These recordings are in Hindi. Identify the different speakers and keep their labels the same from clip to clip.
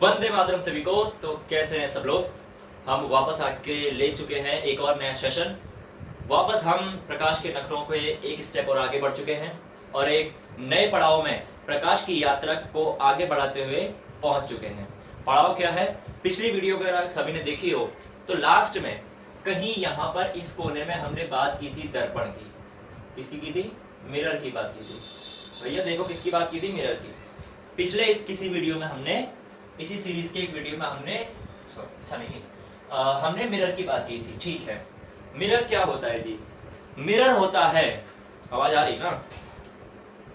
Speaker 1: वंदे मातरम सभी को। तो कैसे हैं सब लोग। हम वापस आके ले चुके हैं एक और नया सेशन। वापस हम प्रकाश के नखरों के एक स्टेप और आगे बढ़ चुके हैं और एक नए पड़ाव में प्रकाश की यात्रा को आगे बढ़ाते हुए पहुंच चुके हैं। पड़ाव क्या है? पिछली वीडियो अगर सभी ने देखी हो तो लास्ट में कहीं यहाँ पर इस कोने में हमने बात की थी दर्पण की। किसकी की थी? मिरर की बात की थी। भैया देखो किसकी बात की थी? मिरर की। पिछले इस किसी वीडियो में हमने इसी सीरीज के एक वीडियो में हमने मिरर की बात की थी। ठीक है, मिरर क्या होता है जी? मिरर होता है, आवाज आ रही ना?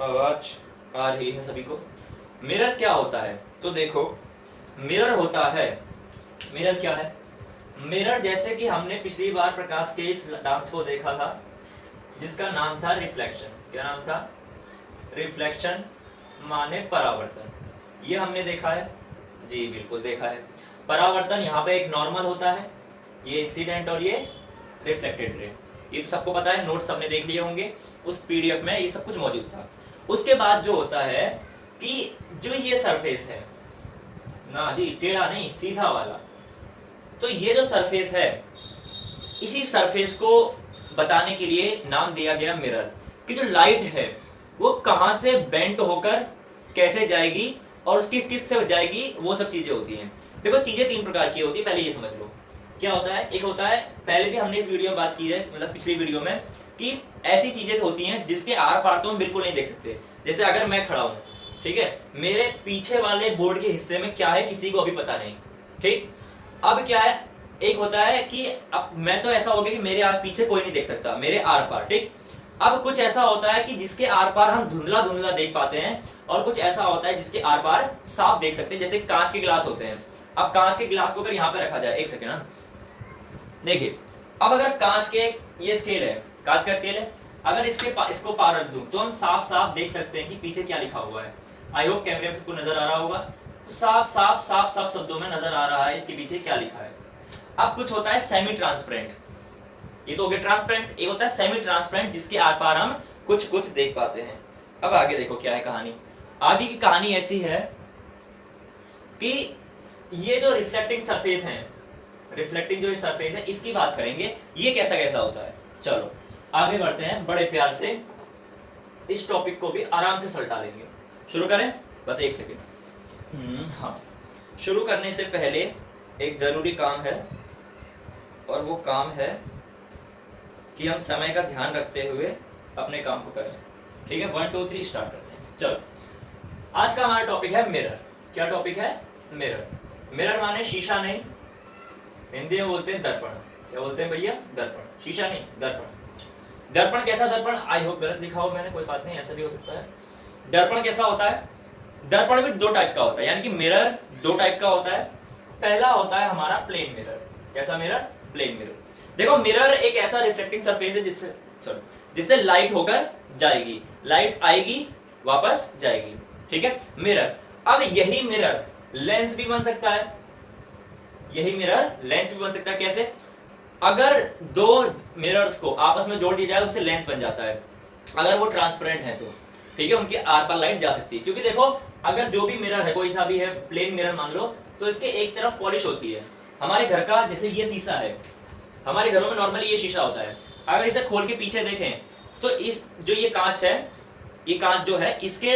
Speaker 1: आवाज आ रही है सभी को? मिरर क्या होता है? तो देखो, मिरर होता है, मिरर क्या है? मिरर जैसे कि हमने पिछली बार प्रकाश के इस डांस को देखा था जिसका नाम था रिफ्लेक्शन। क्या नाम था? रिफ्लेक्शन माने परावर्तन। ये हमने देखा है जी, बिल्कुल देखा है। परावर्तन यहाँ पे एक नॉर्मल होता है, ये इंसिडेंट और ये रिफ्लेक्टेड रे। ये तो सबको पता है, नोट्स सबने देख लिए होंगे, उस पीडीएफ में ये सब कुछ मौजूद था। उसके बाद जो होता है कि जो ये सरफेस है ना जी, टेढ़ा नहीं सीधा वाला, तो ये जो सरफेस है, इसी सरफेस को बताने के लिए नाम दिया गया मिरर। कि जो लाइट है वो कहां से बेंट होकर कैसे जाएगी और किस किस से जाएगी, वो सब चीजें होती हैं। देखो, चीजें तीन प्रकार की होती है, पहले ये समझ लो क्या होता है। एक होता है, पहले भी हमने इस वीडियो में बात की है, मतलब पिछली वीडियो में, कि ऐसी चीजें होती हैं जिसके आर पार तो हम बिल्कुल नहीं देख सकते। जैसे अगर मैं खड़ा हूं, ठीक है, मेरे पीछे वाले बोर्ड के हिस्से में क्या है किसी को अभी पता नहीं। ठीक, अब क्या है, एक होता है कि अब मैं तो ऐसा हो गया कि मेरे पीछे कोई नहीं देख सकता, मेरे आर पार। ठीक, अब कुछ ऐसा होता है कि जिसके आर पार हम धुंधला धुंधला देख पाते हैं और कुछ ऐसा होता है जिसके आर पार साफ देख सकते हैं। जैसे कांच के गिलास होते हैं। अब कांच के गिलास को अगर यहाँ पे रखा जाए, एक सेकेंड ना, देखिए, अब अगर कांच के ये स्केल है, कांच का स्केल है, अगर इसको पार रख दूं तो हम साफ साफ देख सकते हैं कि पीछे क्या लिखा हुआ है। आई होप कैमरे में सबको नजर आ रहा होगा। तो साफ साफ साफ साफ शब्दों में नजर आ रहा है इसके पीछे क्या लिखा है। अब कुछ होता है सेमी ट्रांसपेरेंट, ये तो हो गया ट्रांसपेरेंट। ये होता है सेमी ट्रांसपेरेंट जिसके आर पार हम कुछ कुछ देख पाते हैं। अब आगे देखो क्या है कहानी। आगे की कहानी ऐसी है कि ये जो रिफ्लेक्टिंग सरफेस है, रिफ्लेक्टिंग जो सरफेस है, इसकी बात करेंगे, ये कैसा कैसा होता है। चलो आगे बढ़ते हैं, बड़े प्यार से इस टॉपिक को भी आराम से सलटा देंगे। शुरू करें? बस एक सेकेंड। हाँ, शुरू करने से पहले एक जरूरी काम है और वो काम है कि हम समय का ध्यान रखते हुए अपने काम को करें। ठीक है, 1 2 3 स्टार्ट करते हैं। चलो, आज का हमारा टॉपिक है मिरर। क्या टॉपिक है? मिरर। मिरर माने शीशा नहीं, हिंदी में बोलते हैं दर्पण। क्या बोलते हैं भैया? दर्पण। शीशा नहीं, दर्पण। दर्पण कैसा दर्पण? आई होप गलत लिखा हो मैंने, कोई बात नहीं, ऐसा भी हो सकता है। दर्पण कैसा होता है? दर्पण भी दो टाइप का होता है, यानी कि मिरर दो टाइप का होता है। पहला होता है हमारा प्लेन मिरर। कैसा मिरर? Plane mirror. देखो, मिरर एक ऐसा रिफ्लेक्टिंग सरफेस है जिससे लाइट होकर जाएगी, लाइट आएगी वापस जाएगी। ठीक है, मिरर। अब यही मिरर लेंस भी बन सकता है, यही मिरर लेंस भी बन सकता है। कैसे? अगर दो मिरर्स को आपस में जोड़ दिया जाए, उनसे लेंस बन जाता है, अगर वो ट्रांसपेरेंट है तो। ठीक है, उनके आर पार लाइट जा सकती है। क्योंकि देखो, अगर जो भी मिरर है, कोई सा भी है, प्लेन मिरर मान लो, तो इसके एक तरफ पॉलिश होती है। हमारे घर का जैसे ये शीशा है, हमारे घरों में नॉर्मली ये शीशा होता है। अगर इसे खोल के पीछे देखें तो इस जो ये कांच है, ये कांच जो है, इसके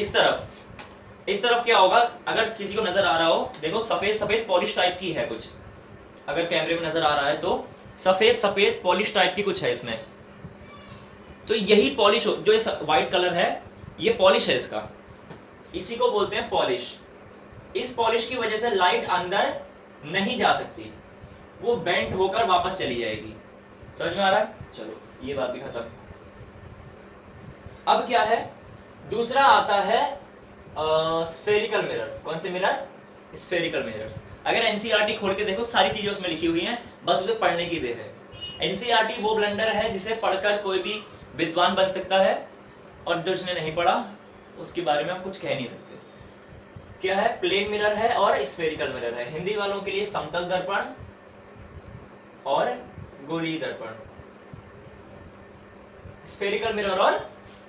Speaker 1: इस तरफ क्या होगा, अगर किसी को नजर आ रहा हो, देखो सफेद सफेद पॉलिश टाइप की है कुछ, अगर कैमरे में नजर आ रहा है तो सफेद सफेद पॉलिश टाइप की कुछ है इसमें। तो यही पॉलिश जो व्हाइट कलर है, ये पॉलिश है इसका, इसी को बोलते हैं पॉलिश। इस पॉलिश की वजह से लाइट अंदर नहीं जा सकती, वो बेंट होकर वापस चली जाएगी। समझ में आ रहा है? चलो, ये बात भी खत्म। अब क्या है? दूसरा आता है स्फेरिकल मिरर। कौन से मिरर? Spherical mirrors. अगर एनसीईआरटी खोल के देखो, सारी चीजें उसमें लिखी हुई हैं, बस उसे पढ़ने की देर है। एनसीईआरटी वो ब्लंडर है जिसे पढ़कर कोई भी विद्वान बन सकता है, और जो जिसने नहीं पढ़ा उसके बारे में हम कुछ कह नहीं सकते। क्या है? प्लेन मिरर है और स्फेरिकल मिरर है। हिंदी वालों के लिए समतल दर्पण और गोलीय दर्पण, स्फेरिकल मिरर और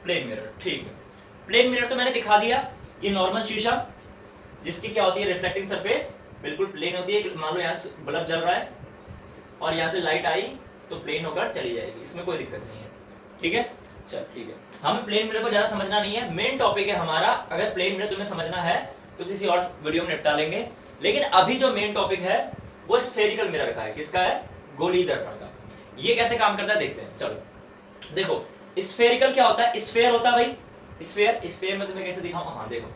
Speaker 1: प्लेन मिरर। ठीक है, प्लेन मिरर तो मैंने दिखा दिया, ये नॉर्मल शीशा, जिसकी क्या होती है रिफ्लेक्टिंग सरफेस बिल्कुल प्लेन होती है। मान लो यहाँ से बल्ब जल रहा है और यहाँ से लाइट आई तो प्लेन होकर चली जाएगी, इसमें कोई दिक्कत नहीं है। ठीक है, चल ठीक है। हमें प्लेन मिरर को ज्यादा समझना नहीं है, मेन टॉपिक है हमारा। अगर प्लेन मिरर तुम्हें समझना है तो किसी और वीडियो में निपटा लेंगे, लेकिन अभी जो मेन टॉपिक है वो स्फेरिकल मिरर का है। किसका है? गोलीय दर्पण का। ये कैसे काम करता है देखते हैं। चलो देखो, स्फेरिकल क्या होता है? स्फेयर होता है भाई, स्फेयर। स्फेयर में तुम्हें कैसे दिखाऊं? हाँ देखो,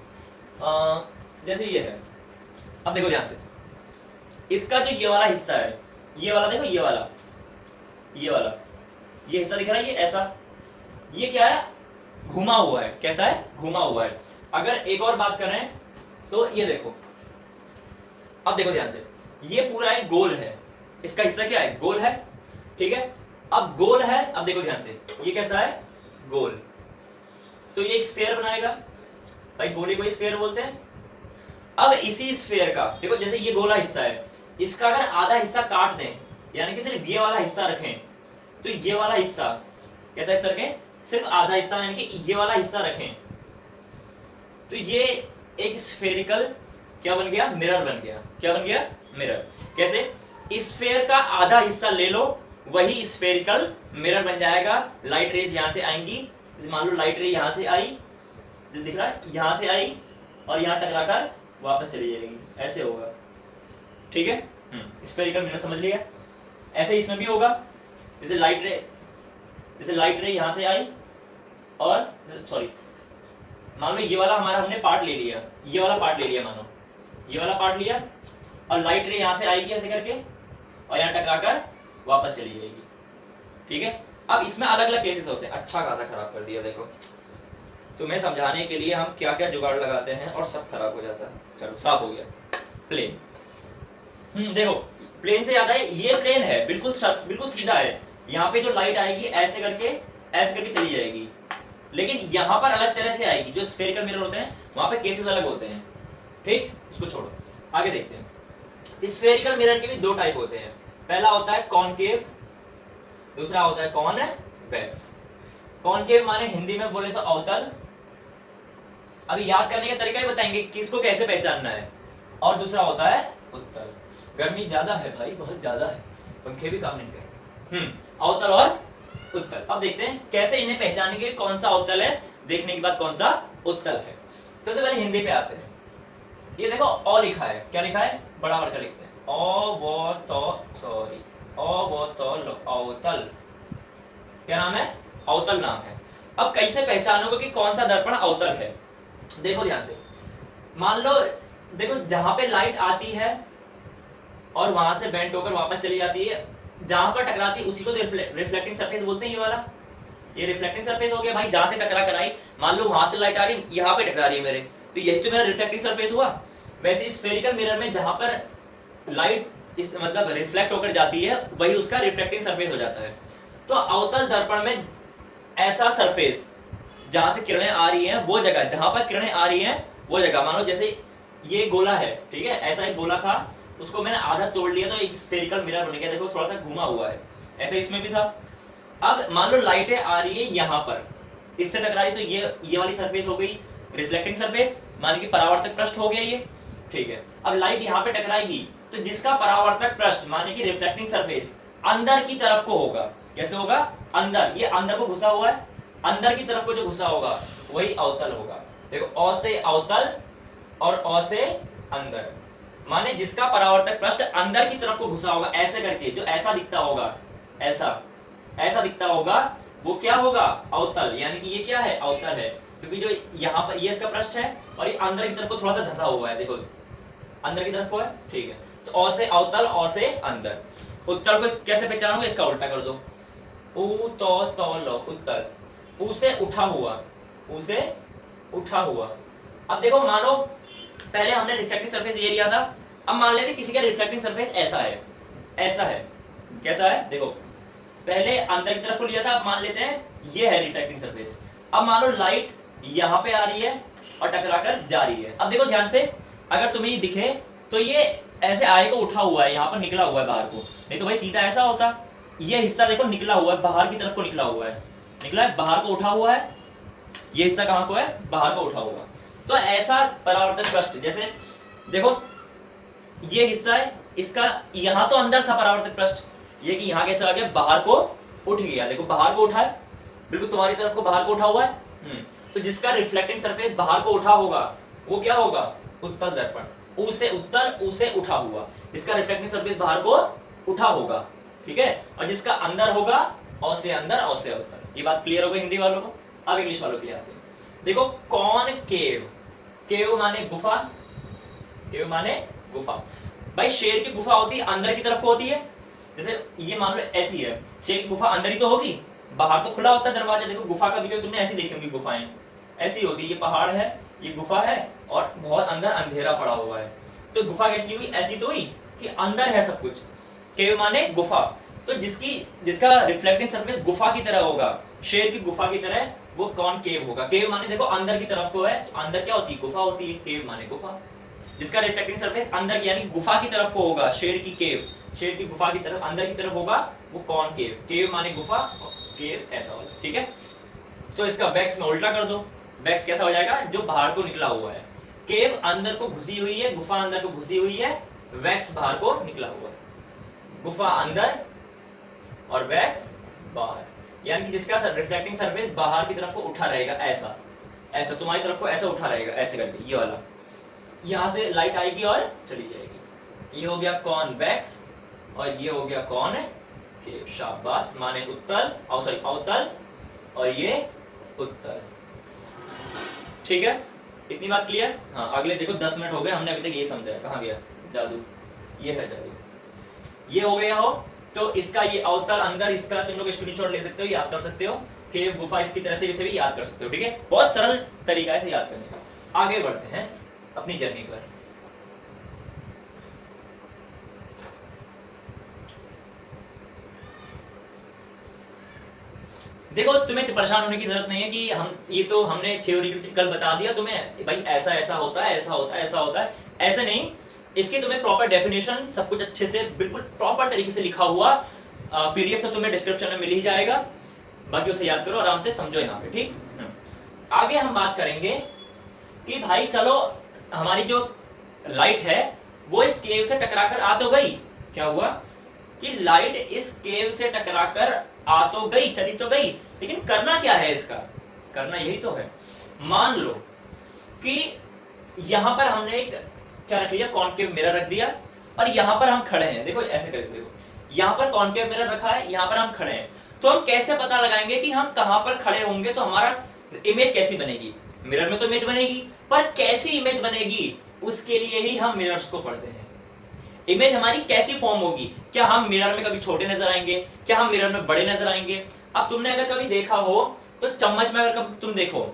Speaker 1: जैसे ये है, अब देखो ध्यान से, इसका जो ये वाला हिस्सा है, ये वाला देखो, ये वाला ये हिस्सा दिख रहा है, ये ऐसा, ये क्या है? घुमा हुआ है। कैसा है? घुमा हुआ है। अगर एक और बात करें तो ये देखो, अब देखो ध्यान से, ये पूरा एक गोल है, इसका हिस्सा क्या है? गोल है। ठीक है, अब गोल है, अब देखो ध्यान से, ये कैसा है? गोल। तो ये एक स्फीयर बनाएगा भाई, गोले को स्फीयर बोलते हैं। अब इसी स्फीयर का देखो, जैसे ये गोला हिस्सा है, इसका अगर आधा हिस्सा काट दें, यानी कि सिर्फ ये वाला हिस्सा रखें, तो ये वाला हिस्सा कैसा हिस्सा रखें? सिर्फ आधा हिस्सा, यानी कि ये वाला हिस्सा रखें, तो ये एक स्फेरिकल क्या बन गया? मिरर बन गया। क्या बन गया? मिरर। कैसे? स्फेयर का आधा हिस्सा ले लो, वही स्फेरिकल मिरर बन जाएगा। लाइट रेज यहां से आएंगी, मान लो लाइट रे यहां से आई, दिख रहा है, यहां से आई और यहां टकराकर वापस चली जाएगी, ऐसे होगा। ठीक है, स्फेरिकल मिरर समझ लिया। ऐसे इसमें भी होगा, जैसे लाइट रे यहां से आई और सॉरी, मान लो ये वाला हमारा हमने पार्ट ले लिया, ये वाला पार्ट ले लिया, मानो ये वाला पार्ट लिया और लाइट रे यहां से आएगी ऐसे करके और यहां टकराकर वापस चली जाएगी। ठीक है, अब इसमें अलग अलग केसेस होते हैं। अच्छा खासा खराब कर दिया देखो, तुम्हें समझाने के लिए हम क्या क्या जुगाड़ लगाते हैं और सब खराब हो जाता है। चलो साफ हो गया। प्लेन, देखो प्लेन से याद है, ये प्लेन है, बिल्कुल सीधा है। यहाँ पे जो लाइट आएगी ऐसे करके चली जाएगी, लेकिन यहाँ पर अलग तरह से आएगी। जो स्फेरिकल मिरर होते हैं वहां पे केसेस अलग होते हैं। ठीक, उसको छोड़ो, आगे देखते हैं। स्फेरिकल मिरर के भी दो टाइप होते हैं। पहला होता है कॉनकेव, दूसरा होता है कॉन्वेक्स। कॉनकेव माने हिंदी में बोले तो अवतल। अभी याद करने का तरीका ही बताएंगे, किसको कैसे पहचानना है। और दूसरा होता है उत्तल। गर्मी ज्यादा है भाई, बहुत ज्यादा है, पंखे भी काम नहीं कर रहे। अवतल और उत्तल। अब देखते हैं कैसे इन्हें पहचानेंगे, कौन सा अवतल है, देखने के बाद कौन सा उत्तल है। सबसे पहले हिंदी पे आते हैं। ये देखो अ लिखा है, क्या लिखा है? बड़ा बढ़कर लिखते हैं, अवतल। क्या नाम है? अवतल नाम है। अब कैसे पहचानोगे कि कौन सा दर्पण अवतल है? देखो ध्यान से, मान लो देखो जहां पे लाइट आती है और वहां से बेंट होकर वापस चली जाती है, जहां पर टकराती है उसी को रिफ्लेक्टिंग सरफेस बोलते हैं। ये वाला, ये रिफ्लेक्टिंग सरफेस हो गया भाई। जहां से टकरा कर आई, मान लो वहां से लाइट आ रही, यहाँ पे टकरा रही है मेरे, तो यही तो मेरा रिफ्लेक्टिंग सरफेस हुआ। वैसे स्फेरिकल मिरर में जहां पर लाइट इस मतलब रिफ्लेक्ट होकर जाती है, वही उसका रिफ्लेक्टिंग सरफेस हो जाता है। तो अवतल दर्पण में ऐसा सरफेस जहां से किरणें आ रही हैं, वो जगह जहां पर किरणें आ रही हैं वो जगह, मानो जैसे ये गोला है, ठीक है, ऐसा एक गोला था, उसको मैंने आधा तोड़ लिया तो एक स्फेरिकल मिरर बन गया। देखो थोड़ा सा घुमा हुआ है, ऐसा इसमें भी था। अब मान लो लाइटें आ रही है यहाँ पर, इससे टकरा रही, तो ये वाली सरफेस हो गई रिफ्लेक्टिंग सरफेस, मान कि परावर्तक पृष्ठ हो गया ये। ठीक है, अब लाइट यहाँ पे टकराएगी तो जिसका परावर्तक पृष्ठ माने कि रिफ्लेक्टिंग सरफेस अंदर की तरफ को होगा। कैसे होगा? अंदर, ये अंदर को घुसा हुआ है, अंदर की तरफ को जो घुसा होगा वही अवतल होगा। देखो अ से अवतल और अ से अंदर, माने जिसका परावर्तक पृष्ठ अंदर की तरफ को घुसा होगा, ऐसे करके जो ऐसा दिखता होगा, ऐसा दिखता होगा, वो क्या होगा? अवतल। यानी कि ये क्या है? अवतल है, क्योंकि जो यहाँ पर ये इसका पृष्ठ है और ये अंदर की तरफ को थोड़ा सा धसा हुआ है, देखो अंदर की तरफ को है। ठीक है, तो अ से अवतल, अ से अंदर। उत्तल को कैसे पहचानोगे? इसका उल्टा कर दो, उ तो लो, उत्तल। उ से उठा हुआ, उ से उठा हुआ। अब देखो मानो पहले हमने रिफ्लेक्टिंग सरफेस ये लिया था, अब मान लेते किसी का रिफ्लेक्टिंग सरफेस ऐसा है, ऐसा है। कैसा है? देखो पहले अंदर की तरफ को लिया था, अब मान लेते हैं ये है रिफ्लेक्टिंग सरफेस। अब मान लो लाइट यहाँ पे आ रही है और टकराकर जा रही है। अब देखो ध्यान से, अगर तुम्हें ये दिखे तो ये ऐसे आए को उठा हुआ है, यहाँ पर निकला हुआ है बाहर को, नहीं तो भाई सीधा ऐसा होता। ये हिस्सा देखो निकला हुआ है, बाहर की तरफ को निकला हुआ है, निकला है बाहर को, उठा हुआ है। ये हिस्सा कहाँ को है? बाहर को उठा हुआ। तो ऐसा परावर्तक पृष्ठ, जैसे देखो ये हिस्सा है इसका, यहां तो अंदर था परावर्तित पृष्ठ, ये कि यहां कैसे आ गया, बाहर को उठ गया। देखो बाहर को उठा है, बिल्कुल तुम्हारी तरफ को बाहर को उठा हुआ है। तो जिसका रिफ्लेक्टिंग सरफेस बाहर को उठा होगा वो क्या होगा, उत्तल दर्पण। उसे उत्तल, उसे उठा हुआ, जिसका रिफ्लेक्टिंग सरफेस बाहर को उठा होगा, ठीक है। और जिसका अंदर होगा, औ से अंदर, औ से उत्तल। ये बात क्लियर हो गई हिंदी वालों को। अब इंग्लिश वालों के लिए आते हैं। देखो कॉनकेव, केव माने गुफा, केव माने गुफा। भाई शेर की गुफा होती है अंदर की तरफ को होती है, जैसे ये मान लो ऐसी है, शेर की गुफा अंदर ही तो होगी, बाहर तो खुला होता है दरवाजा। देखो गुफा का भी तुमने ऐसी देखी होगी, गुफाएं ऐसी होती है, ये पहाड़ है, ये गुफा है और बहुत अंदर अंधेरा पड़ा हुआ है। तो गुफा कैसी हुई, ऐसी तो हुई कि अंदर है सब कुछ। केव माने गुफा, तो जिसका रिफ्लेक्टिंग सरफेस गुफा की तरह होगा, शेर की गुफा की तरह, वो कॉनकेव होगा। केव माने देखो अंदर की तरफ को है, तो अंदर क्या होती है, गुफा होती है। केव माने गुफा, जिसका रिफ्लेक्टिंग सरफेस अंदर की यानी गुफा की तरफ को होगा, शेर की केव, शेर की गुफा की तरफ अंदर की तरफ होगा, वो कॉनकेव। केव माने गुफा, केव ऐसा वाला, ठीक है। तो इसका वैक्स में उल्टा कर दो, वैक्स कैसा हो जाएगा, जो बाहर को निकला हुआ है। केव अंदर को घुसी हुई है, गुफा अंदर को घुसी हुई है, वैक्स बाहर को निकला हुआ है। गुफा अंदर और वैक्स बाहर, यानी कि जिसका रिफ्लेक्टिंग सरफेस बाहर की तरफ को उठा रहेगा, ऐसा ऐसा तुम्हारी तरफ को ऐसा उठा रहेगा, ऐसे करके ये वाला, यहां से लाइट आएगी और चली जाएगी। ये हो गया कॉन्वेक्स और ये हो गया कॉनकेव। शाबाश, माने उत्तल, सॉरी अवतल, और ये उत्तल, ठीक है। इतनी बात क्लियर। हाँ अगले देखो 10 मिनट हो गए, हमने अभी तक ये समझाया। कहाँ गया जादू, ये है जादू, ये हो गया हो। तो इसका ये अवतल अंदर, इसका तुम लोग स्क्रीनशॉट ले सकते हो, याद कर सकते हो कि गुफा इसकी तरह से इसे भी याद कर सकते हो, ठीक है। बहुत सरल तरीका है इसे याद करने का। आगे बढ़ते हैं अपनी जर्नी पर। देखो तुम्हें परेशान होने की जरूरत नहीं है कि हम ये तो हमने थ्योरेटिकल बता दिया तुम्हें, भाई ऐसा ऐसा होता है, ऐसा होता है, ऐसा होता है, ऐसा नहीं। इसकी तुम्हें प्रॉपर डेफिनेशन सब कुछ अच्छे से बिल्कुल प्रॉपर तरीके से लिखा हुआ पीडीएफ तो तुम्हें डिस्क्रिप्शन में मिल ही जाएगा। बाकी उसे याद करो, आराम से समझो यहाँ पे, ठीक। आगे हम बात करेंगे कि भाई चलो हमारी जो लाइट है वो इस केव से टकराकर आ तो गई। क्या हुआ कि लाइट इस केव से टकराकर आ तो गई, चली तो गई, लेकिन करना क्या है इसका, करना यही तो है। मान लो कि यहां पर हमने एक क्या रख लिया, कॉनकेव मिरर रख दिया, और यहां पर हम खड़े हैं। देखो ऐसे करके देखो, यहां पर कॉनकेव मिरर रखा है, यहां पर हम खड़े हैं। तो हम कैसे पता लगाएंगे कि हम कहां पर खड़े होंगे, तो हमारा इमेज कैसी बनेगी। मिरर में तो इमेज बनेगी, पर कैसी इमेज बनेगी उसके लिए ही हम मिरर्स को पढ़ते हैं। इमेज हमारी कैसी फॉर्म होगी, क्या हम मिरर में कभी छोटे नजर आएंगे, क्या हम मिरर में बड़े नजर आएंगे। अब तुमने अगर कभी देखा हो तो चम्मच में, अगर तुम देखो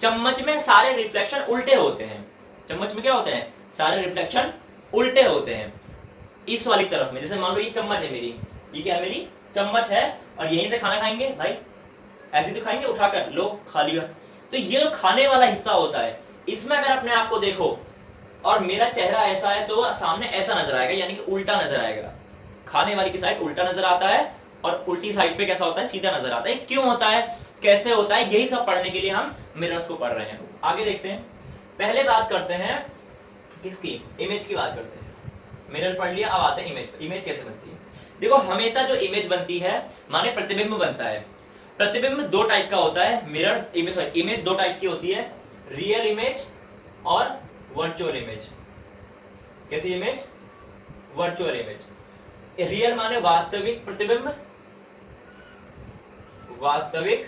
Speaker 1: चम्मच में सारे रिफ्लेक्शन उल्टे होते हैं। चम्मच में क्या होते हैं, सारे रिफ्लेक्शन उल्टे होते हैं। इस वाली तरफ में, जैसे मान लो ये चम्मच है मेरी, ये क्या है, मेरी चम्मच है, और यहीं से खाना खाएंगे भाई, ऐसे तो खाएंगे उठाकर, लो खा लिया। तो ये खाने वाला हिस्सा होता है। इसमें अगर अपने आप को देखो और मेरा चेहरा ऐसा है तो सामने ऐसा नजर आएगा, यानी कि उल्टा नजर आएगा। खाने वाली की साइड उल्टा नजर आता है और उल्टी साइड पे कैसा होता है, सीधा नजर आता है। क्यों होता है, कैसे होता है, यही सब पढ़ने के लिए हम मिरर्स को पढ़ रहे हैं। आगे देखते हैं। पहले बात करते हैं किसकी, इमेज की बात करते हैं। मिरर पढ़ लिया, अब आते हैं इमेज। इमेज कैसे बनती है। देखो हमेशा जो इमेज बनती है माने प्रतिबिंब बनता है। प्रतिबिंब दो टाइप का होता है, मिरर इमेज, इमेज दो टाइप की होती है, रियल इमेज और वर्चुअल इमेज। कैसी इमेज, वर्चुअल इमेज। रियल माने वास्तविक प्रतिबिंब, वास्तविक,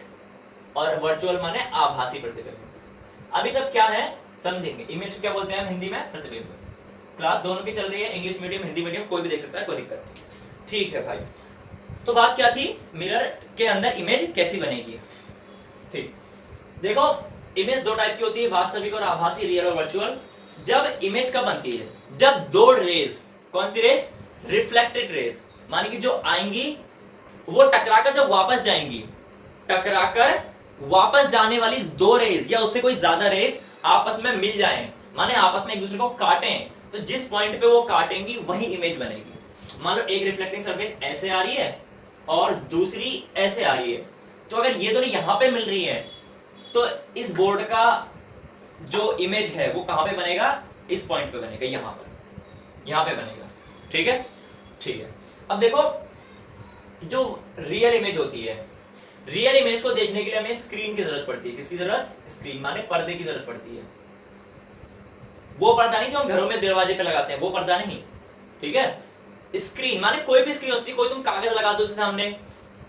Speaker 1: और वर्चुअल माने आभासी प्रतिबिंब। अभी सब क्या है समझेंगे। इमेज को क्या बोलते हैं हम हिंदी में, प्रतिबिंब। क्लास दोनों की चल रही है, इंग्लिश मीडियम हिंदी मीडियम, कोई भी देख सकता है, कोई दिक्कत नहीं, ठीक है भाई। तो बात क्या थी, मिरर के अंदर इमेज कैसी बनेगी। ठीक, देखो इमेज दो टाइप की होती है, वास्तविक और आभासी, रियल और वर्चुअल। जब इमेज कब बनती है, जब दो रेज, कौन सी रेज, रिफ्लेक्टेड रेज, माने कि जो आएंगी वो टकराकर जब वापस जाएंगी, टकराकर वापस जाने वाली दो रेज या उससे कोई ज्यादा रेज आपस में मिल जाएं, माने आपस में एक दूसरे को काटें, तो जिस पॉइंट पे वो काटेंगी वही इमेज बनेगी। मान लो एक रिफ्लेक्टिंग सरफेस ऐसे आ रही है और दूसरी ऐसे आ रही है, तो अगर ये दोनों यहां पे मिल रही है तो इस बोर्ड का जो इमेज है वो कहां पे बनेगा, इस पॉइंट पे बनेगा, यहाँ पे बनेगा। ठीक है, ठीक है। अब देखो जो रियल इमेज होती है, रियल इमेज को देखने के लिए हमें स्क्रीन की जरूरत पड़ती है। किसकी जरूरत? स्क्रीन माने पर्दे की जरूरत पड़ती है। वो पर्दा नहीं जो हम घरों में दरवाजे पे लगाते हैं, वो पर्दा नहीं। ठीक है, स्क्रीन माने कोई भी स्क्रीन हो सकती है, कोई तुम कागज लगा दो उसके सामने,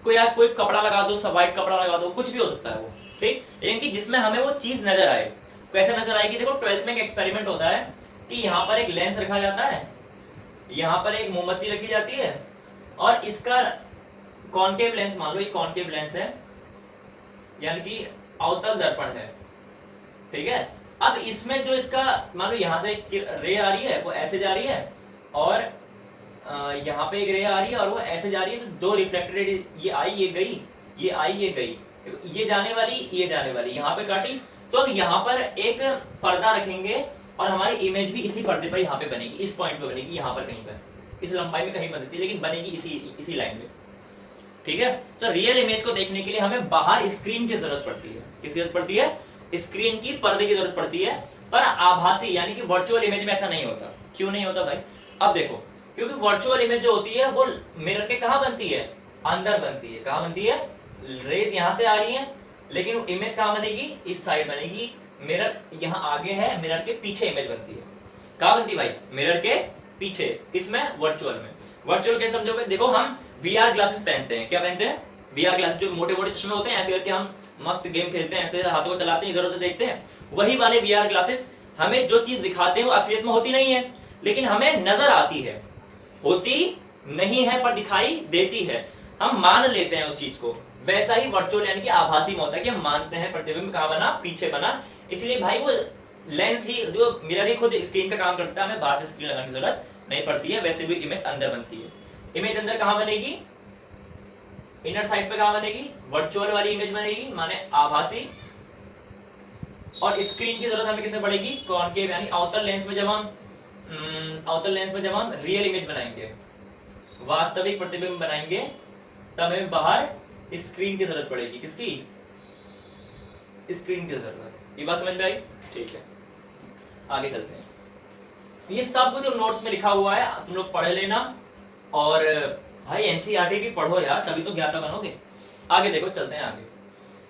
Speaker 1: कोई कपड़ा लगा दो, सब व्हाइट कपड़ा लगा दो, कुछ भी हो सकता है वो। ठीक, लेकिन कि जिसमें हमें वो चीज नजर आए। कैसे नजर आएगी? देखो 12th में एक एक्सपेरिमेंट होता है कि यहाँ पर एक लेंस रखा जाता है, यहाँ पर एक मोमबत्ती रखी जाती है, और इसका कॉन्केव लेंस, मान लो ये कॉन्केव लेंस है, यानी कि अवतल दर्पण है। ठीक है, अब इसमें जो इसका मान लो यहाँ से रे आ रही है, वो ऐसे जा रही है, और यहाँ पे एक रे आ रही है और वो ऐसे जा रही है, तो दो रिफ्लेक्टेड, ये आई ये गई, ये आई ये गई, ये जाने वाली ये जाने वाली, यहाँ पे काटी। तो अब यहाँ पर एक पर्दा रखेंगे और हमारी इमेज भी इसी पर्दे पर यहाँ पे बनेगी, इस पॉइंट पे बनेगी, यहाँ पर कहीं पर, इस लंबाई में कहीं बन सकती है, लेकिन बनेगी इसी लाइन में। ठीक है, तो रियल इमेज को देखने के लिए हमें बाहर स्क्रीन की जरूरत पड़ती है। किसकी जरूरत पड़ती है? स्क्रीन की, पर्दे की जरूरत पड़ती है। पर आभासी यानी कि वर्चुअल इमेज में ऐसा नहीं होता। क्यों नहीं होता भाई? अब देखो, क्योंकि वर्चुअल इमेज जो होती है वो मिरर के कहां बनती है? अंदर बनती है। कहां बनती है? रेज यहां से आ रही है, लेकिन इमेज कहां बनेगी? इस साइड बनेगी। मिरर यहां आगे है, मिरर के पीछे इमेज बनती है। कहां बनती है भाई? मिरर के पीछे। किसमें? वर्चुअल में। वर्चुअल कैसे समझोगे? देखो हम वीआर ग्लासेस पहनते हैं। क्या पहनते हैं? वीआर ग्लासेस, जो मोटे मोटे चश्मे होते हैं, ऐसे करके हम मस्त गेम खेलते हैं, ऐसे हाथों को चलाते हैं, इधर उधर देखते हैं। वही वाले वीआर ग्लासेस हमें जो चीज दिखाते हैं वो असलियत में होती नहीं है, लेकिन हमें नजर आती है। होती नहीं है पर दिखाई देती है, हम मान लेते हैं उस चीज को। वैसा ही वर्चुअल यानी कि आभासी में होता है कि हम मानते हैं प्रतिबिंब कहां बना? पीछे बना। इसलिए भाई वो लेंस ही, जो मिरर ही खुद स्क्रीन का काम करता है, हमें बाहर से स्क्रीन लगाने की जरूरत नहीं पड़ती है। वैसे भी इमेज अंदर बनती है। इमेज अंदर कहां बनेगी? इनर साइड पे कहां बनेगी? वर्चुअल वाली इमेज बनेगी, माने आभासी। और स्क्रीन की जरूरत हमें किसमें पड़ेगी? कॉनकेव यानी अवतल लेंस में। जब हम रियल इमेज बनाएंगे, वास्तविक प्रतिबिंब बनाएंगे, तब हमें बाहर स्क्रीन की जरूरत पड़ेगी। किसकी? स्क्रीन की जरूरत। ये बात समझ में आई? ठीक है, आगे चलते हैं। ये सब कुछ नोट्स में लिखा हुआ है, तुम लोग पढ़ लेना। और भाई एनसीईआरटी भी पढ़ो यार, तभी तो ज्ञाता बनोगे। आगे देखो, चलते हैं आगे।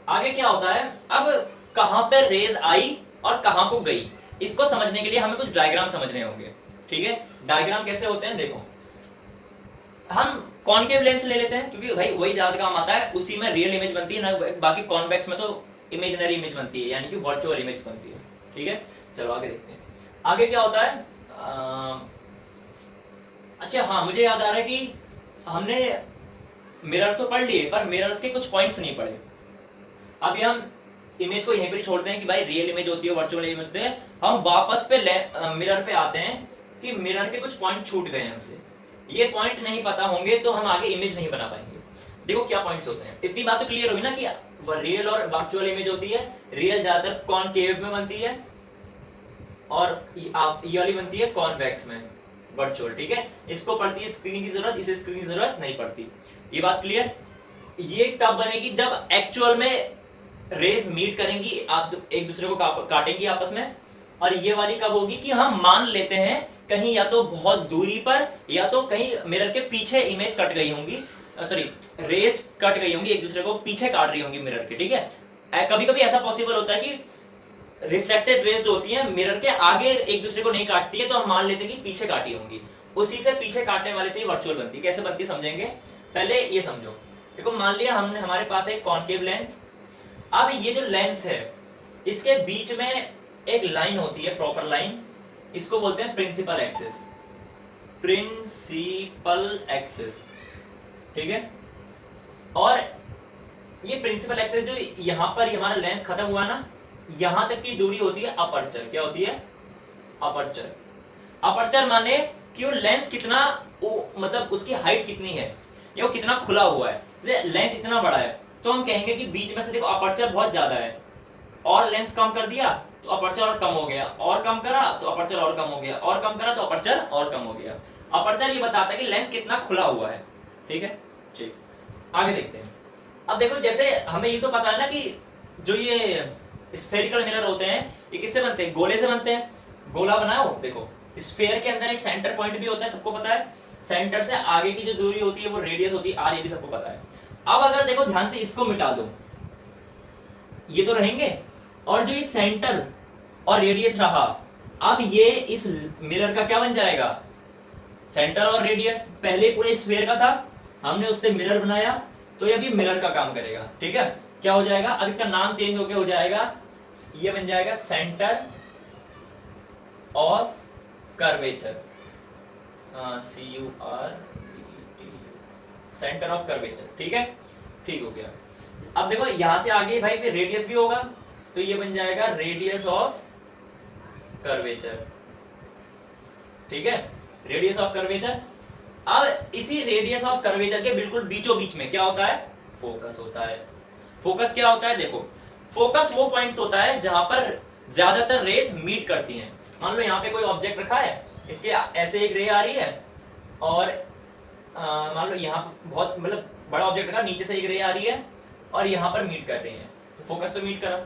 Speaker 1: आगे क्या होता है? अब कहां पे रेज आई और कहां को गई, इसको समझने के लिए हमें कुछ डायग्राम समझने होंगे। ठीक है, डायग्राम कैसे होते हैं? देखो, हम कॉनकेव लेंस ले लेते हैं, क्योंकि भाई वही ज्यादा काम आता है, उसी में रियल इमेज बनती है ना। बाकी कॉन्वेक्स में तो इमेजिनरी इमेज बनती है, यानी कि वर्चुअल इमेज बनती है। ठीक है, चलो आगे देखते हैं। आगे क्या होता है? अच्छा हाँ, मुझे याद आ रहा है कि हमने मिरर्स तो पढ़ लिए, पर मिरर्स के कुछ पॉइंट्स नहीं पढ़े। अभी हम इमेज को यहीं पर छोड़ते हैं कि भाई रियल इमेज होती है, वर्चुअल इमेज होती है। हम वापस पे मिरर पे आते हैं कि मिरर के कुछ पॉइंट छूट गए हमसे। ये पॉइंट नहीं पता होंगे तो हम आगे इमेज नहीं बना पाएंगे। देखो क्या पॉइंट्स होते हैं। इतनी बात तो क्लियर हुई ना कि रियल और वर्चुअल इमेज होती है। रियल ज्यादातर कॉनकेव में बनती है, और ये वाली बनती है कॉन्वेक्स में, वर्चुअल। ठीक है, इसको पड़ती है स्क्रीन की जरूरत, इसे स्क्रीन की जरूरत नहीं पड़ती। ये बात क्लियर? ये तब बनेगी जब एक्चुअल में रेज मीट करेंगी, आप एक दूसरे को काटेंगी आपस में। और ये वाली कब होगी? कि हम मान लेते हैं कहीं या तो बहुत दूरी पर, या तो कहीं मिरर के पीछे इमेज कट गई होंगी, सॉरी रेज कट गई होंगी, एक दूसरे को पीछे काट रही होंगी मिरर के। ठीक है, कभी कभी ऐसा पॉसिबल होता है कि रिफ्लेक्टेड रेज जो होती है मिरर के आगे एक दूसरे को नहीं काटती है, तो हम मान लेते हैं कि पीछे काटी होंगी। उसी से पीछे काटने वाले से ही वर्चुअल बनती है। कैसे बनती है समझेंगे, पहले ये समझो। देखो मान लिया हमने, हमारे पास एक कॉनकेव लेंस। अब ये जो लेंस है, इसके बीच में एक लाइन होती है, प्रॉपर लाइन, इसको बोलते हैं प्रिंसिपल एक्सिस। प्रिंसिपल एक्सिस, ठीक है। और ये प्रिंसिपल एक्सिस जो यहां पर हमारा लेंस खत्म हुआ ना, यहां तक की दूरी होती है अपर्चर। क्या होती है? अपर्चर। अपर्चर माने कि वो लेंस कितना, मतलब उसकी हाइट कितनी है, या वो कितना खुला हुआ है। जैसे लेंस इतना बड़ा है तो हम कहेंगे कि बीच में से देखो अपर्चर बहुत ज्यादा है, और लेंस कम कर दिया तो अपर्चर और कम हो गया, और कम करा तो अपर्चर और कम हो गया, और कम करा तो अपर्चर और कम हो गया। अपर्चर ये बताता है कि लेंस कितना खुला हुआ है। ठीक है, ठीक, आगे देखते हैं। अब देखो, जैसे हमें ये तो पता है ना कि जो ये स्फेरिकल मिरर होते हैं, ये किससे बनते हैं? गोले से बनते हैं। गोला बनाओ, देखो स्फीयर के अंदर एक सेंटर पॉइंट भी होता है, सबको पता है। सेंटर से आगे की जो दूरी होती है वो रेडियस होती है r, ये भी सबको पता है। अब अगर देखो ध्यान से इसको मिटा दो, ये तो रहेंगे, और जो ये सेंटर और रेडियस रहा, अब ये इस मिरर का क्या बन जाएगा, सेंटर और रेडियस। पहले पूरे स्फीयर का था, हमने उससे मिरर बनाया, तो ये भी मिरर का काम करेगा, ठीक है। क्या हो जाएगा, अब इसका नाम चेंज होके हो जाएगा, ये बन जाएगा centre of curvature, CUR, centre of curvature, ठीक है, ठीक हो गया। अब देखो यहां से आगे भाई फिर रेडियस भी होगा, तो ये बन जाएगा रेडियस ऑफ कर्वेचर, ठीक है, रेडियस ऑफ कर्वेचर। अब इसी रेडियस ऑफ कर्वेचर के बिल्कुल बीचों बीच में क्या होता है, फोकस होता है। फोकस क्या होता है, देखो फोकस वो पॉइंट्स होता है जहां पर ज्यादातर रेज मीट करती हैं। मान लो यहाँ पे कोई ऑब्जेक्ट रखा है, इसके ऐसे एक रे आ रही है, और मान लो यहाँ बहुत मतलब बड़ा ऑब्जेक्ट रखा, नीचे से एक रे आ रही है और यहाँ पर मीट कर रही है, तो फोकस पे मीट करा,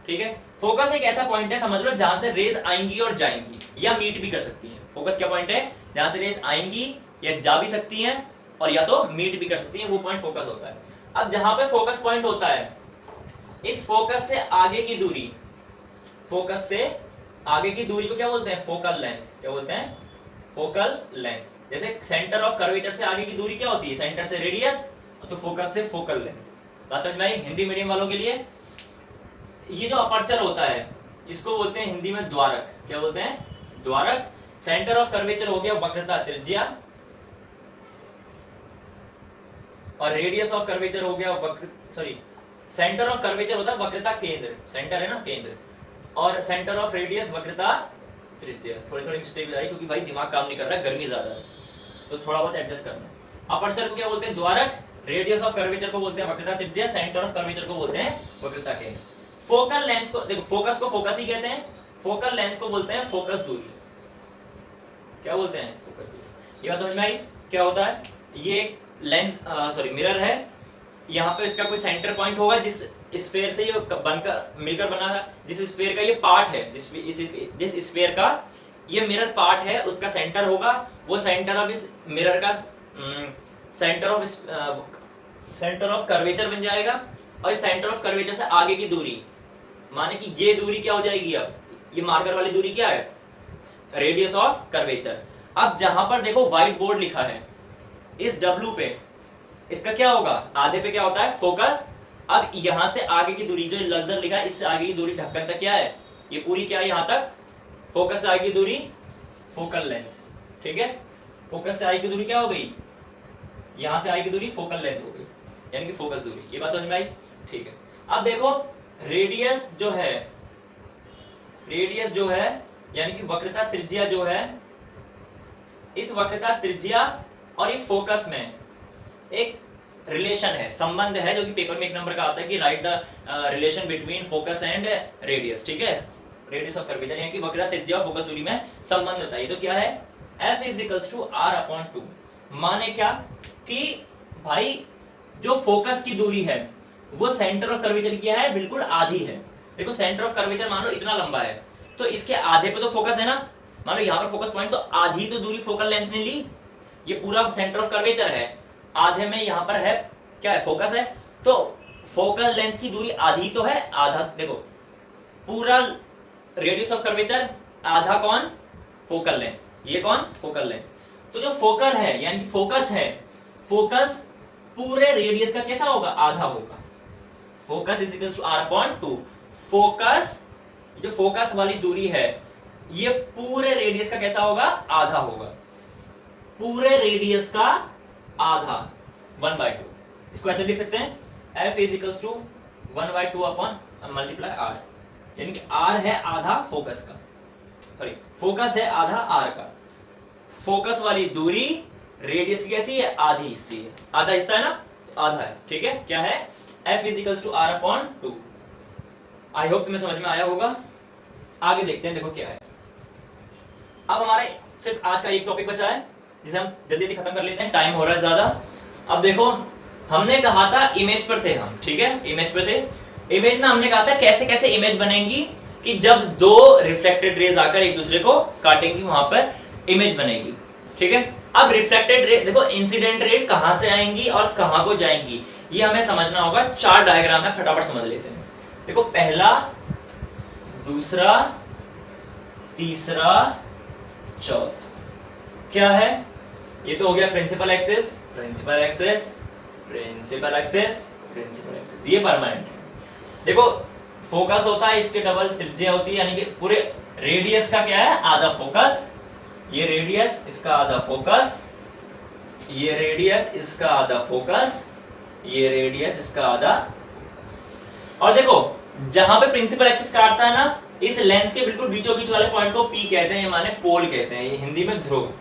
Speaker 1: ठीक है। फोकस एक ऐसा पॉइंट है, समझ लो, जहां से रेज आएंगी और जाएंगी या मीट भी कर सकती हैं। फोकस क्या पॉइंट है, जहां से रेज आएंगी या जा भी सकती हैं और या तो मीट भी कर सकती हैं, वो पॉइंट फोकस होता है। अब जहां पे फोकस पॉइंट होता है, इस फोकस से आगे की दूरी, फोकस से आगे की दूरी को क्या बोलते हैं, फोकल लेंथ। क्या बोलते हैं, फोकल लेंथ। जैसे सेंटर ऑफ कर्वेचर से आगे की दूरी क्या होती है, सेंटर से रेडियस, तो फोकस से फोकल लेंथ। बात समझ में आई हिंदी मीडियम वालों के लिए। ये जो अपर्चर होता है इसको बोलते हैं हिंदी में द्वारक। क्या बोलते हैं, द्वारक। सेंटर ऑफ कर्वेचर हो गया वक्रता त्रिज्या, और रेडियस ऑफ कर्वेचर हो गया सेंटर ऑफ कर्वेचर होता है वक्रता केंद्र, सेंटर है ना केंद्र, और सेंटर ऑफ रेडियस वक्रता त्रिज्या। थोड़ी थोड़ी मिस्टेक आई क्योंकि भाई दिमाग काम नहीं कर रहा है, गर्मी ज्यादा है, तो थोड़ा बहुत एडजस्ट करना। अपर्चर को क्या बोलते हैं, द्वारक। रेडियस ऑफ कर्वेचर को बोलते हैं वक्रता त्रिज्या, सेंटर ऑफ कर्वेचर को बोलते हैं वक्रता केंद्र। फोकल लेंथ को देखो, फोकस को फोकस ही कहते हैं, फोकल लेंथ को बोलते हैं फोकस दूरी। क्या बोलते हैं, फोकस दूरी। ये बात समझ में आई क्या होता है। ये लेंस मिरर है, यहाँ पे इसका कोई सेंटर पॉइंट होगा, जिस स्फीयर से ये बनकर मिलकर बना था, जिस स्फीयर का ये पार्ट है, जिस स्फीयर का ये मिरर पार्ट है, उसका सेंटर होगा, वो सेंटर ऑफ इस मिरर का सेंटर ऑफ कर्वेचर बन जाएगा। और इस सेंटर ऑफ कर्वेचर से आगे की दूरी, माने कि ये दूरी क्या हो जाएगी, अब ये मार्कर वाली दूरी क्या है, रेडियस ऑफ कर्वेचर। अब जहां पर देखो व्हाइट बोर्ड लिखा है, इस W पे इसका क्या होगा, आधे पे क्या होता है, फोकस। अब यहां से आगे की दूरी, जो लग्जर लिखा है, इससे आगे की दूरी ढक्कन तक क्या है, ये पूरी क्या है, यहां तक फोकस से आगे की दूरी फोकल लेंथ, ठीक है। फोकस से आगे की दूरी क्या हो गई, यहां से आगे की दूरी फोकल लेंथ हो गई, यानी कि फोकस दूरी। ये बात समझ में आई, ठीक है। अब देखो रेडियस जो है यानी कि वक्रता त्रिज्या जो है, इस वक्रता त्रिज्या और ये फोकस में एक रिलेशन है, संबंध है, जो कि पेपर में 1 नंबर का आता है कि right the relation between focus and radius, ठीक है, रेडियस ऑफ कर्वेचर, यानी कि वक्रता त्रिज्या और फोकस दूरी में संबंध होता है। तो क्या है, F = R/2। माने क्या कि भाई जो फोकस की दूरी है वो सेंटर ऑफ कर्वेचर क्या है, बिल्कुल आधी है। देखो सेंटर ऑफ कर्वेचर मान लो इतना लंबा है, तो इसके आधे पे तो फोकस है ना, मान लो यहाँ पर फोकस पॉइंट, तो आधी तो दूरी फोकल लेंथ ने ली, ये पूरा सेंटर ऑफ कर्वेचर है, आधे में यहाँ पर है क्या है, फोकस है, तो फोकल लेंथ की दूरी आधी तो है, आधा देखो पूरा रेडियस ऑफ कर्वेचर, आधा कौन, फोकल लेंथ, ये कौन, फोकल लेंथ। तो जो फोकल है यानी फोकस है, फोकस पूरे रेडियस का कैसा होगा, आधा होगा। Focus = R/2। फोकस, जो फोकस वाली दूरी है, ये पूरे रेडियस का कैसा होगा, आधा होगा, पूरे रेडियस का आधा, 1/2। इसको ऐसे लिख सकते हैं, F = 1/2/R, यानी कि R है आधा फोकस का, सॉरी फोकस है आधा R का। फोकस वाली दूरी रेडियस की कैसी है, आधी हिस्सी है, आधा हिस्सा है ना, तो आधा है, ठीक है। क्या है, F = R/2। आई होप तुम्हें समझ में आया होगा। आगे देखते हैं, देखो क्या है। अब हमारे सिर्फ आज का एक टॉपिक बचा है, जिसे हम जल्दी जल्दी खत्म कर लेते हैं, टाइम हो रहा है ज्यादा। अब देखो हमने कहा था इमेज पर थे हम, ठीक है, इमेज पर थे। इमेज में हमने कहा था कैसे कैसे इमेज बनेंगी, कि जब दो रिफ्लेक्टेड रेज आकर एक दूसरे को काटेंगी वहां पर इमेज बनेगी। ठीक है, अब रिफ्लेक्टेड रे, देखो इंसिडेंट रे कहां से आएंगी और कहां को जाएंगी ये हमें समझना होगा। चार डायग्राम है, फटाफट समझ लेते हैं। देखो पहला, दूसरा, तीसरा, चौथा क्या है? ये तो हो गया principal axis, principal axis, principal axis, principal axis, ये परमानेंट है। देखो फोकस होता है, इसके डबल त्रिज्या होती है, यानी कि पूरे रेडियस का क्या है? आधा फोकस। ये रेडियस, इसका आधा फोकस, ये रेडियस, इसका आधा फोकस, ये रेडियस, इसका आधा। और देखो जहां पे प्रिंसिपल एक्सिस काटता है ना, इस लेंस के बिल्कुल बीचों बीच वाले पॉइंट को पी कहते हैं, ये माने पोल कहते हैं, ये हिंदी में ध्रुव।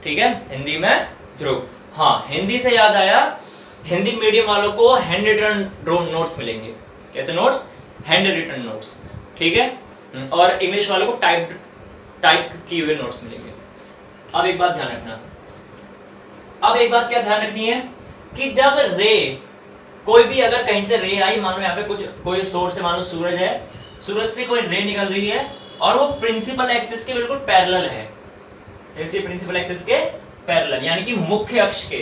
Speaker 1: ठीक है, हिंदी में ध्रुव। हाँ, हिंदी से याद आया, हिंदी मीडियम वालों को हैंड रिटन नोट्स मिलेंगे। कैसे नोट्स? Hand written notes. ठीक है, और इंग्लिश वालों को टाइप किए हुए नोट्स मिलेंगे। अब एक बात ध्यान रखना, अब एक बात क्या ध्यान रखनी है कि जब रे, कोई भी अगर कहीं से रे आई, मान लो यहाँ पे कुछ कोई सोर्स से, मान लो सूरज है, सूरज से कोई रे निकल रही है और वो प्रिंसिपल एक्सिस के बिल्कुल पैरेलल है, ऐसे प्रिंसिपल एक्सिस के पैरेलल, यानी कि मुख्य अक्ष के,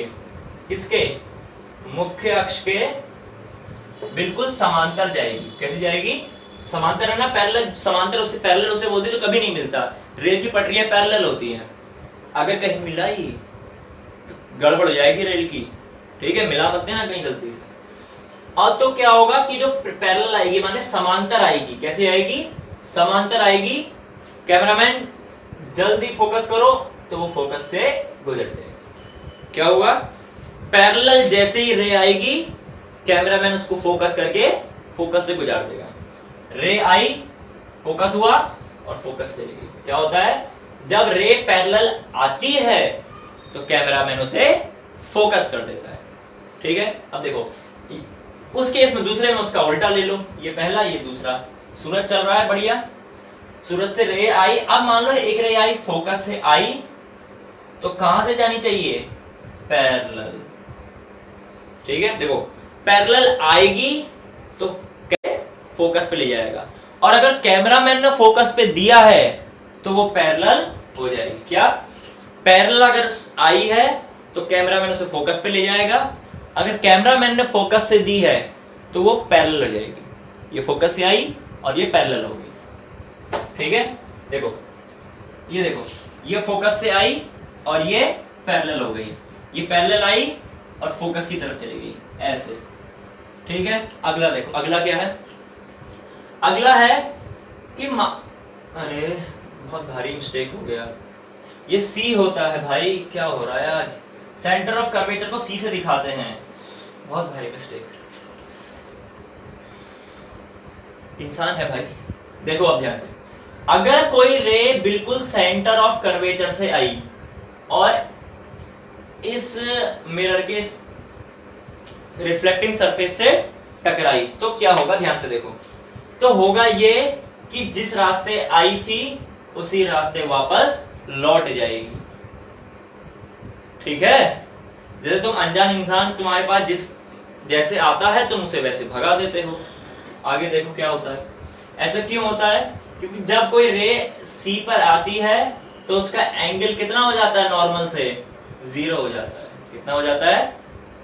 Speaker 1: किसके? मुख्य अक्ष के बिल्कुल समांतर जाएगी। कैसे जाएगी? समांतर है ना, पैरेलल। समांतर उसे पैरेलल उसे बोलते हैं जो कभी नहीं मिलता। रेल की पटरियां पैरेलल होती हैं, अगर कहीं मिलाई तो गड़बड़ हो जाएगी रेल की। ठीक है, मिला मत देना कहीं गलती से। और तो क्या होगा कि जो पैरेलल आएगी माने समांतर आएगी। कैसे आएगी? समांतर आएगी। कैमरामैन जल्दी फोकस करो, तो वो फोकस से गुजर जाएगी। क्या होगा? पैरेलल जैसे ही रे आएगी, कैमरामैन उसको फोकस करके फोकस से गुजार देगा। रे आई, फोकस हुआ और फोकस चली गई। क्या होता है? जब रे पैरेलल आती है तो कैमरामैन उसे फोकस कर देता है। ठीक है, अब देखो उस केस में, दूसरे में उसका उल्टा ले लो, ये पहला, ये दूसरा। सूरज चल रहा है बढ़िया, सूरज से रे आई, अब मान लो एक रे आई, फोकस से आई, तो कहां से जानी चाहिए? पैरेलल। ठीक है, देखो पैरेलल आएगी तो फोकस पे ले जाएगा, और अगर कैमरामैन ने फोकस पे दिया है तो वो पैरेलल हो जाएगी। क्या? पैरेलल अगर आई है तो कैमरामैन उसे फोकस पे ले जाएगा, अगर कैमरामैन ने फोकस से दी है तो वो पैरेलल हो जाएगी। ये फोकस से आई और ये पैरेलल हो गई। ठीक है, देखो ये, देखो ये फोकस से आई और ये पैरेलल हो गई, ये पैरेलल आई और फोकस की तरफ चली गई, ऐसे। ठीक है, अगला देखो, अगला क्या है? अगला है कि अरे बहुत भारी मिस्टेक हो गया, ये सी होता है भाई। क्या हो रहा है आज? सेंटर ऑफ कर्वेचर को सी से दिखाते हैं, बहुत भारी मिस्टेक। इंसान है भाई। देखो अब ध्यान से, अगर कोई रे बिल्कुल सेंटर ऑफ कर्वेचर से आई और इस मिरर के रिफ्लेक्टिंग सरफेस से टकराई, तो क्या होगा? ध्यान से देखो, तो होगा ये कि जिस रास्ते आई थी उसी रास्ते वापस लौट जाएगी। ठीक है, जैसे तुम अनजान इंसान, तुम्हारे पास जिस जैसे आता है तुम उसे वैसे भगा देते हो। आगे देखो क्या होता है। ऐसा क्यों होता है? क्योंकि जब कोई रे सी पर आती है तो उसका एंगल कितना हो जाता है? नॉर्मल से 0 हो जाता है। कितना हो जाता है?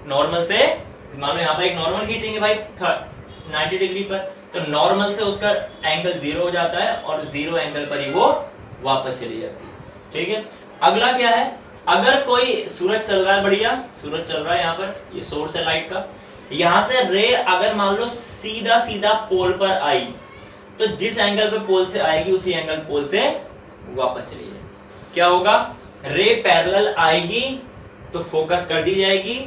Speaker 1: नॉर्मल से, मान लो यहाँ पर एक नॉर्मल खींचेंगे भाई 90 डिग्री पर, तो नॉर्मल से उसका एंगल 0 हो जाता है और 0 एंगल पर ही वो वापस चली जाती है। ठीक है, अगला क्या है? अगर कोई सूरज चल रहा है, बढ़िया सूरज चल रहा है, यहाँ पर ये सोर्स है लाइट का, यहां से रे अगर मान लो सीधा सीधा पोल पर आई, तो जिस एंगल पे पोल से आएगी उसी एंगल पोल से वापस चली जाएगी। क्या होगा? रे पैरेलल आएगी तो फोकस कर दी जाएगी,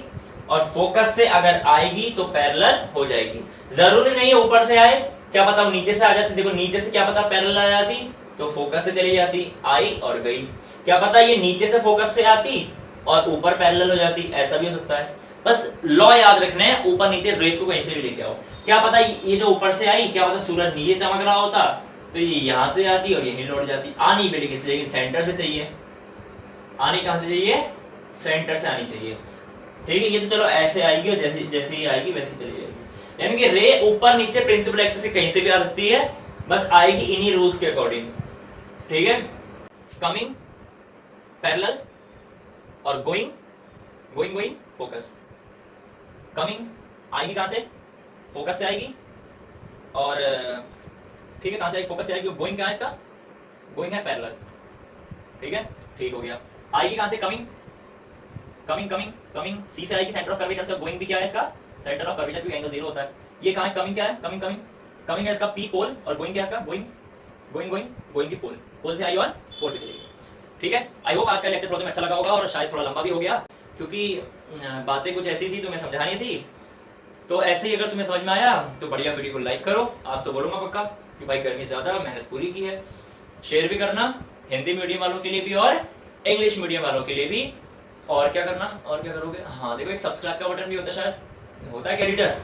Speaker 1: और फोकस से अगर आएगी तो पैरेलल हो जाएगी। जरूरी नहीं है ऊपर से आए, क्या पता वो नीचे से आ जाती। देखो नीचे से क्या पता पैरेलल आ जाती तो फोकस से चली जाती, आई और गई। क्या पता ये नीचे से फोकस से आती और ऊपर पैरेलल हो जाती, ऐसा भी हो सकता है। बस लॉ याद रखना है, ऊपर नीचे रेस को कहीं से भी लेके आओ। क्या पता ये जो ऊपर से आई, क्या पता सूरज नीचे चमक रहा होता तो ये यहां से आती और यहीं लौट जाती। आ नहीं पहले किसी, लेकिन सेंटर से चाहिए। आनी कहां से चाहिए? सेंटर से आनी चाहिए। ठीक है, ये तो चलो ऐसे आएगी और जैसे जैसे ही आएगी वैसे चली जाएगी। यानी कि रे ऊपर नीचे प्रिंसिपल एक्सिस से कहीं से भी आ सकती है, बस आएगी इन्हीं रूल्स के अकॉर्डिंग। ठीक है, कमिंग, पैरेलल और going, going going focus. Coming आएगी कहां से? फोकस से आएगी। और ठीक है, कहां से आएगी? फोकस से आएगी। गोइंग क्या है इसका? गोइंग है पैरेलल। ठीक है, ठीक हो गया। आएगी कहां से? कमिंग, कमिंग कमिंग कमिंग सी से आएगी, सेंटर ऑफ कर्वेचर से। गोइंग भी क्या है इसका? सेंटर ऑफ कर्वेचर, क्योंकि एंगल 0 होता है। ये कहां है? कमिंग क्या है? कमिंग कमिंग कमिंग है इसका पी पोल, और गोइंग क्या है इसका? गोइंग गोइंग गोइंग गोइंग की पोल, पोल से आई और पोल पे चलेगी। ठीक है, आई होप आज का लेक्चर थोड़ा अच्छा लगा होगा, और शायद थोड़ा लंबा भी हो गया, क्योंकि बातें कुछ ऐसी थी तुम्हें समझानी थी। तो ऐसे ही अगर तुम्हें समझ में आया तो बढ़िया, वीडियो को लाइक करो। आज तो बोलूंगा पक्का कि भाई गर्मी ज्यादा, मेहनत पूरी की है। शेयर भी करना, हिंदी मीडियम वालों के लिए भी और इंग्लिश मीडियम वालों के लिए भी। और क्या करना, और क्या करोगे? हाँ देखो, एक सब्सक्राइब का बटन भी होता है, शायद होता है क्या एडिटर?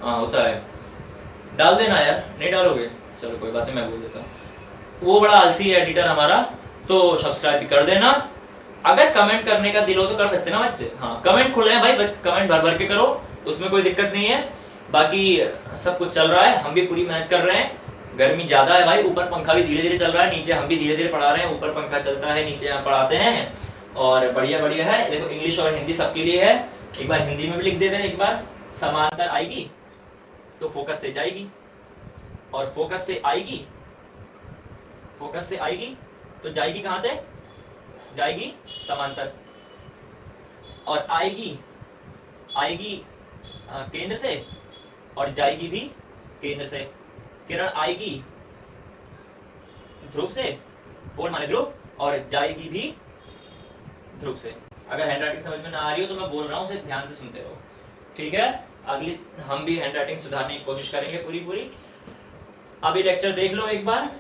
Speaker 1: हाँ होता है, डाल देना यार। नहीं डालोगे? चलो कोई बात नहीं, मैं बोल देता हूँ। वो बड़ा आलसी है एडिटर हमारा, तो सब्सक्राइब भी कर देना। अगर कमेंट करने का दिल हो तो कर सकते ना बच्चे। हाँ, कमेंट खुले हैं भाई, कमेंट भर भर के करो, उसमें कोई दिक्कत नहीं है। बाकी सब कुछ चल रहा है, हम भी पूरी मेहनत कर रहे हैं। गर्मी ज्यादा है भाई, ऊपर पंखा भी धीरे धीरे चल रहा है, नीचे हम भी धीरे धीरे पढ़ा रहे हैं। ऊपर पंखा चलता है, नीचे हम पढ़ाते हैं, और बढ़िया बढ़िया है। देखो, इंग्लिश और हिंदी सबके लिए है। एक बार हिंदी में भी लिख देते हैं। एक बार समांतर आएगी तो फोकस से जाएगी, और फोकस से आएगी, फोकस से आएगी तो जाएगी कहां से? जाएगी समांतर। और आएगी, आएगी केंद्र से, और जाएगी भी केंद्र से। किरण आएगी ध्रुव से, पोल माने ध्रुव, और जाएगी भी ध्रुव से। अगर हैंडराइटिंग समझ में ना आ रही हो तो मैं बोल रहा हूं, उसे ध्यान से सुनते रहो। ठीक है, अगली हम भी हैंडराइटिंग सुधारने की कोशिश करेंगे पूरी पूरी। अभी लेक्चर देख लो एक बार,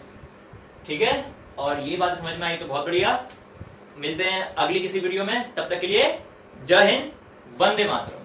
Speaker 1: ठीक है, और ये बात समझ में आई तो बहुत बढ़िया। मिलते हैं अगली किसी वीडियो में, तब तक के लिए जय हिंद, वंदे मातरम।